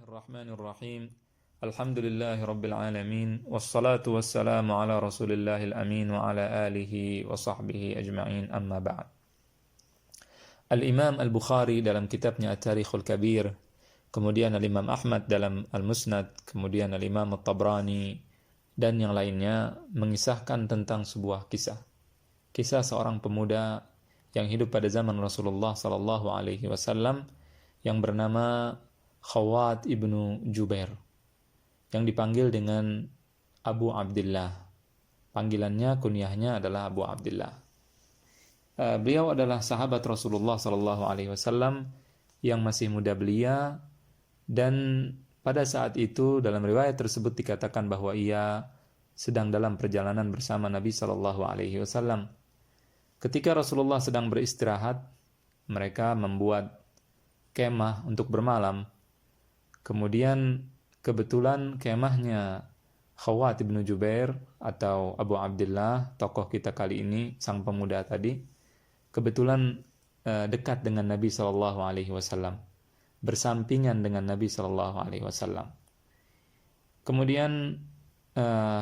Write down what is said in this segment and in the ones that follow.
Bismillahirrahmanirrahim. Alhamdulillahi rabbil alamin. Wassalatu wassalamu ala rasulillahil amin wa ala alihi wa sahbihi ajma'in, amma ba'd. Al-Imam Al-Bukhari dalam kitabnya At-Tarikhul Kabir, kemudian Al-Imam Ahmad dalam Al-Musnad, kemudian Al-Imam At-Tabrani dan yang lainnya mengisahkan tentang sebuah kisah. Kisah seorang pemuda yang hidup pada zaman Rasulullah sallallahu alaihi wasallam yang bernama Khawat ibnu Jubair, yang dipanggil dengan Abu Abdullah. Panggilannya, kunyahnya adalah Abu Abdullah. Beliau adalah sahabat Rasulullah sallallahu alaihi wasallam yang masih muda belia, dan pada saat itu dalam riwayat tersebut dikatakan bahwa ia sedang dalam perjalanan bersama Nabi sallallahu alaihi wasallam. Ketika Rasulullah sedang beristirahat, mereka membuat kemah untuk bermalam. Kemudian kebetulan kemahnya Khawat ibnu Jubair atau Abu Abdullah, tokoh kita kali ini, sang pemuda tadi, kebetulan dekat dengan Nabi SAW, bersampingan dengan Nabi SAW. Kemudian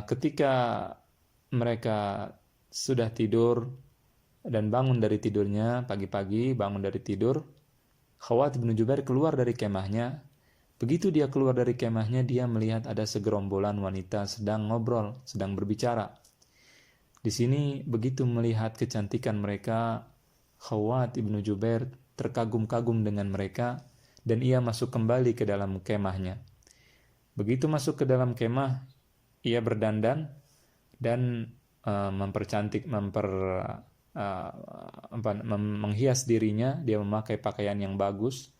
ketika mereka sudah tidur dan bangun dari tidurnya, pagi-pagi bangun dari tidur, Khawat ibnu Jubair keluar dari kemahnya. Begitu dia keluar dari kemahnya, dia melihat ada segerombolan wanita sedang ngobrol, sedang berbicara. Di sini begitu melihat kecantikan mereka, Khawat ibnu Jubair terkagum-kagum dengan mereka, dan ia masuk kembali ke dalam kemahnya. Begitu masuk ke dalam kemah, ia berdandan dan menghias dirinya. Dia memakai pakaian yang bagus.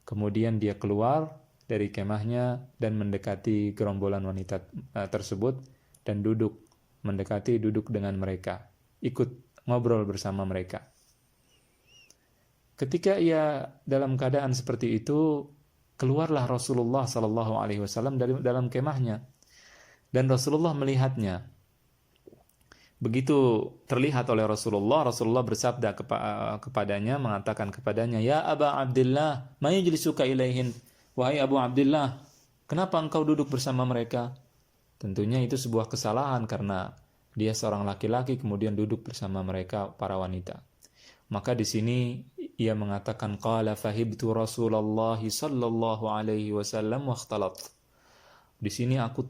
Kemudian dia keluar dari kemahnya dan mendekati gerombolan wanita tersebut dan duduk dengan mereka, ikut ngobrol bersama mereka. Ketika ia dalam keadaan seperti itu, keluarlah Rasulullah sallallahu alaihi wasallam dari dalam kemahnya, dan Rasulullah melihatnya. Begitu terlihat oleh Rasulullah bersabda kepadanya, mengatakan kepadanya, "Ya Aba Abdullah, ma yajlisuka ilaihin?" Wahai Abu Abdullah, kenapa engkau duduk bersama mereka? Tentunya itu sebuah kesalahan karena dia seorang laki-laki kemudian duduk bersama mereka, para wanita. Maka di sini ia mengatakan, qala fahibtu Rasulullah sallallahu alaihi wasallam wa ikhtalat. Di sini aku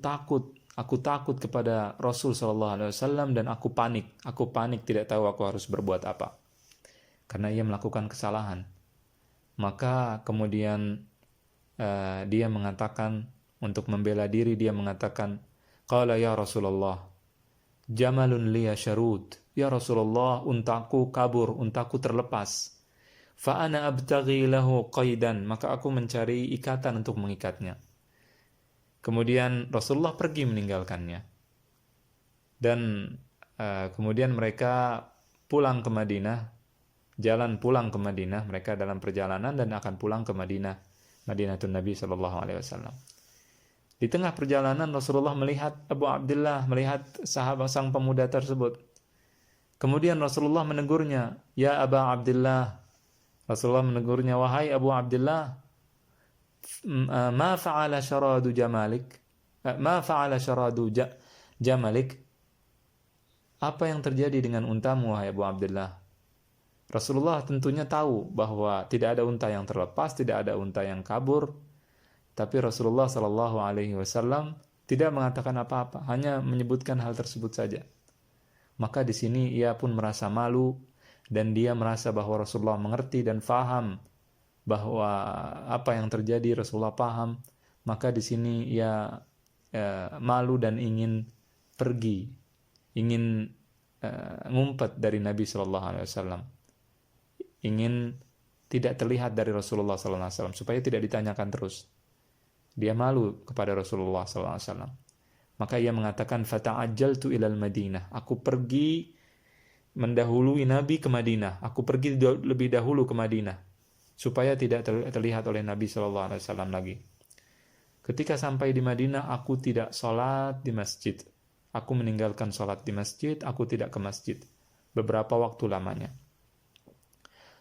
takut kepada Rasul sallallahu alaihi wasallam dan aku panik tidak tahu aku harus berbuat apa. Karena ia melakukan kesalahan. Maka kemudian dia mengatakan, untuk membela diri dia mengatakan, qala ya Rasulullah, jamalun liya syarud. Ya Rasulullah, untaku kabur, untaku terlepas. Fa ana abtaghi lahu qaidan, maka aku mencari ikatan untuk mengikatnya. Kemudian Rasulullah pergi meninggalkannya. Dan kemudian mereka pulang ke Madinah, pulang ke Madinah, mereka dalam perjalanan dan akan pulang ke Madinatul Nabi sallallahu alaihi wasallam. Di tengah perjalanan Rasulullah melihat Abu Abdullah, melihat sahabat sang pemuda tersebut. Kemudian Rasulullah menegurnya, "Ya Aba Abdullah." Rasulullah menegurnya, "Wahai Abu Abdullah, ma fa'ala syaradu jamalik? Ma fa'ala syaradu jamalik?" Apa yang terjadi dengan untamu, wahai Abu Abdullah? Rasulullah tentunya tahu bahwa tidak ada unta yang terlepas, tidak ada unta yang kabur. Tapi Rasulullah sallallahu alaihi wasallam tidak mengatakan apa-apa, hanya menyebutkan hal tersebut saja. Maka di sini ia pun merasa malu, dan dia merasa bahwa Rasulullah mengerti dan faham bahwa apa yang terjadi Rasulullah paham. Maka di sini ia malu dan ingin pergi, ingin ngumpet dari Nabi sallallahu alaihi wasallam. Ingin tidak terlihat dari Rasulullah SAW supaya tidak ditanyakan terus. Dia malu kepada Rasulullah SAW. Maka ia mengatakan, fata'ajjaltu ilal Madinah. Aku pergi mendahului Nabi ke Madinah. Aku pergi lebih dahulu ke Madinah supaya tidak terlihat oleh Nabi SAW lagi. Ketika sampai di Madinah, aku tidak sholat di masjid. Aku meninggalkan sholat di masjid. Aku tidak ke masjid beberapa waktu lamanya.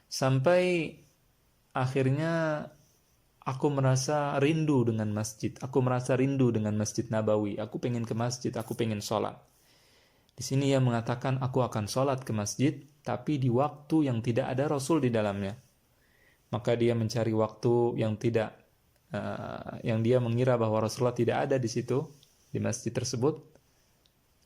Sampai akhirnya aku merasa rindu dengan masjid, aku merasa rindu dengan Masjid Nabawi, aku pengen ke masjid, aku pengen sholat. Di sini ia mengatakan, aku akan sholat ke masjid, tapi di waktu yang tidak ada Rasul di dalamnya. Maka dia mencari waktu yang tidak, yang dia mengira bahwa Rasulullah tidak ada di situ, di masjid tersebut,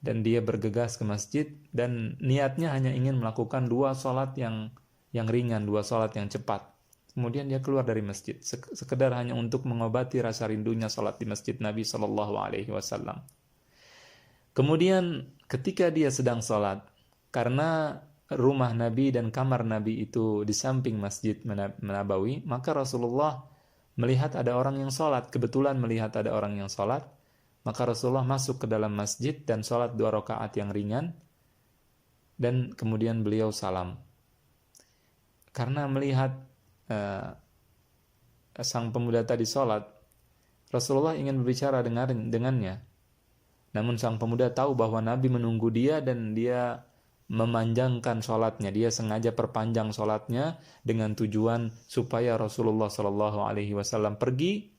dan dia bergegas ke masjid, dan niatnya hanya ingin melakukan 2 sholat yang ringan, 2 sholat yang cepat. Kemudian dia keluar dari masjid, sekedar hanya untuk mengobati rasa rindunya sholat di masjid Nabi Shallallahu Alaihi Wasallam. Kemudian ketika dia sedang sholat, karena rumah Nabi dan kamar Nabi itu di samping Masjid Nabawi, maka Rasulullah melihat ada orang yang sholat, kebetulan melihat ada orang yang sholat, maka Rasulullah masuk ke dalam masjid dan sholat 2 rakaat yang ringan, dan kemudian beliau salam. Karena melihat sang pemuda tadi sholat, Rasulullah ingin berbicara dengannya. Namun sang pemuda tahu bahwa Nabi menunggu dia dan dia memanjangkan sholatnya. Dia sengaja perpanjang sholatnya dengan tujuan supaya Rasulullah Shallallahu Alaihi Wasallam pergi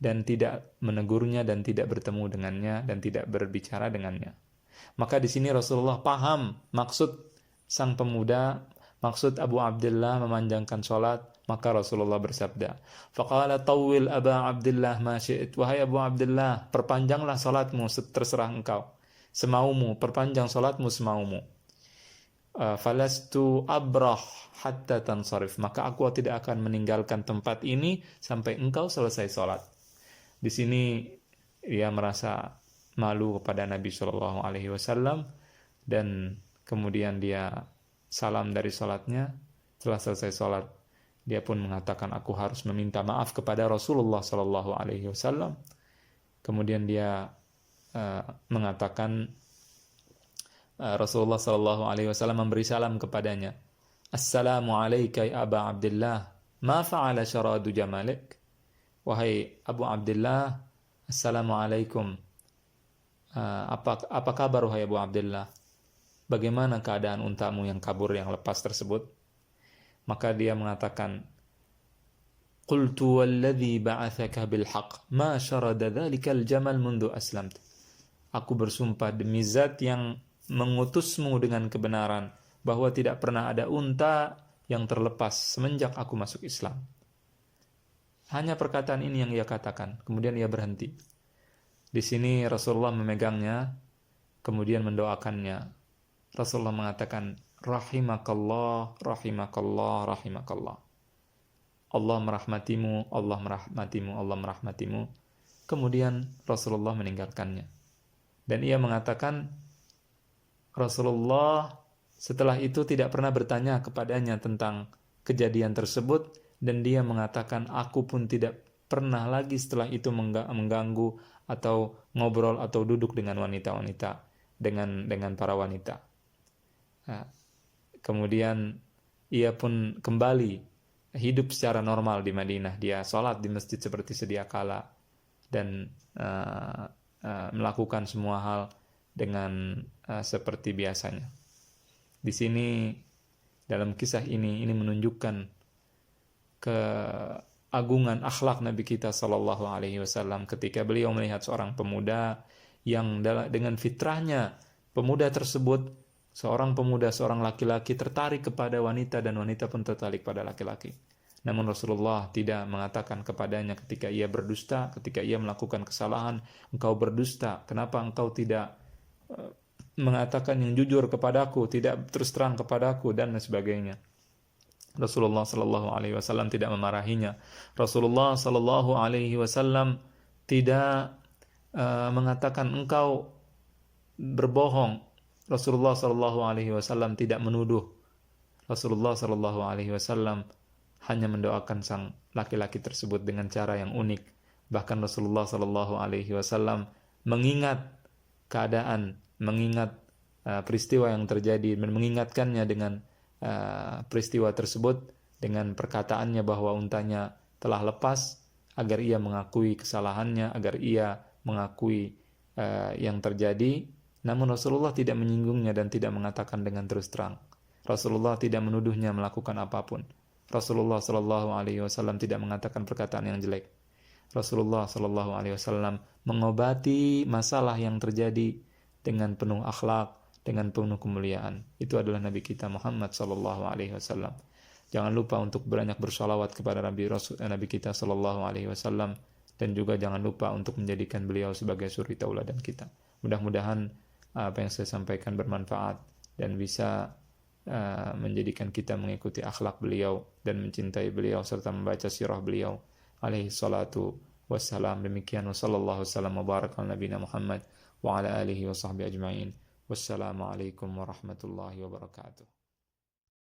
dan tidak menegurnya dan tidak bertemu dengannya dan tidak berbicara dengannya. Maka di sini Rasulullah paham maksud sang pemuda, maksud Abu Abdullah memanjangkan sholat. Maka Rasulullah bersabda, faqala tawwil Aba Abdullah ma syi'it. Wahai Abu Abdullah, perpanjanglah salatmu, terserah engkau. Semaumu, perpanjang salatmu semaumu. Falastu abrah hatta tansarif. Maka aku tidak akan meninggalkan tempat ini sampai engkau selesai salat. Di sini ia merasa malu kepada Nabi Shallallahu Alaihi Wasallam dan kemudian dia salam dari salatnya. Setelah selesai salat, dia pun mengatakan, aku harus meminta maaf kepada Rasulullah Sallallahu Alaihi Wasallam. Kemudian dia mengatakan, Rasulullah Sallallahu Alaihi Wasallam memberi salam kepadanya. Assalamu alayka ya Aba Abdullah, ma fa'ala syaradu jamalik. Wahai Abu Abdullah, Assalamualaikum. Apa kabar wahai Abu Abdullah? Bagaimana keadaan untamu yang kabur, yang lepas tersebut? Maka dia mengatakan, Qultu walladhi ba'athaka bilhaq, ma syarada dhalikal jamal mundu aslamt. Aku bersumpah demi zat yang mengutusmu dengan kebenaran, bahwa tidak pernah ada unta yang terlepas semenjak aku masuk Islam. Hanya perkataan ini yang ia katakan. Kemudian ia berhenti. Di sini Rasulullah memegangnya, kemudian mendoakannya. Rasulullah mengatakan, Rahimakallah, rahimakallah, rahimakallah. Allah merahmatimu, Allah merahmatimu, Allah merahmatimu. Kemudian Rasulullah meninggalkannya. Dan ia mengatakan, Rasulullah setelah itu tidak pernah bertanya kepadanya tentang kejadian tersebut, dan dia mengatakan, aku pun tidak pernah lagi setelah itu mengganggu atau ngobrol atau duduk dengan wanita-wanita, dengan para wanita. Nah, kemudian ia pun kembali hidup secara normal di Madinah. Dia sholat di masjid seperti sedia kala dan melakukan semua hal dengan seperti biasanya. Di sini dalam kisah ini menunjukkan keagungan akhlak Nabi kita Shallallahu Alaihi Wasallam ketika beliau melihat seorang pemuda yang dengan fitrahnya, pemuda tersebut, seorang pemuda, seorang laki-laki tertarik kepada wanita dan wanita pun tertarik pada laki-laki. Namun Rasulullah tidak mengatakan kepadanya ketika ia berdusta, ketika ia melakukan kesalahan, engkau berdusta, kenapa engkau tidak mengatakan yang jujur kepadaku, tidak terus terang kepadaku, dan sebagainya. Rasulullah Sallallahu Alaihi Wasallam tidak memarahinya. Rasulullah Sallallahu Alaihi Wasallam tidak mengatakan engkau berbohong. Rasulullah Sallallahu Alaihi Wasallam tidak menuduh. Rasulullah Sallallahu Alaihi Wasallam hanya mendoakan sang laki-laki tersebut dengan cara yang unik. Bahkan Rasulullah Sallallahu Alaihi Wasallam mengingat keadaan, mengingat peristiwa yang terjadi, dan mengingatkannya dengan peristiwa tersebut dengan perkataannya bahwa untanya telah lepas, agar ia mengakui kesalahannya, agar ia mengakui yang terjadi. Namun Rasulullah tidak menyinggungnya dan tidak mengatakan dengan terus terang. Rasulullah tidak menuduhnya melakukan apapun. Rasulullah Shallallahu Alaihi Wasallam tidak mengatakan perkataan yang jelek. Rasulullah Shallallahu Alaihi Wasallam mengobati masalah yang terjadi dengan penuh akhlak, dengan penuh kemuliaan. Itu adalah Nabi kita Muhammad Shallallahu Alaihi Wasallam. Jangan lupa untuk banyak bersalawat kepada Nabi kita Shallallahu Alaihi Wasallam, dan juga jangan lupa untuk menjadikan beliau sebagai suri tauladan kita. Mudah-mudahan apa yang saya sampaikan bermanfaat dan bisa menjadikan kita mengikuti akhlak beliau dan mencintai beliau serta membaca sirah beliau alaihi salatu wassalam. Demikian, wassallallahu wasallam wa baraka ala nabiyina Muhammad wa ala alihi wa sahbihi ajma'in. Wassalamualaikum warahmatullahi wabarakatuh.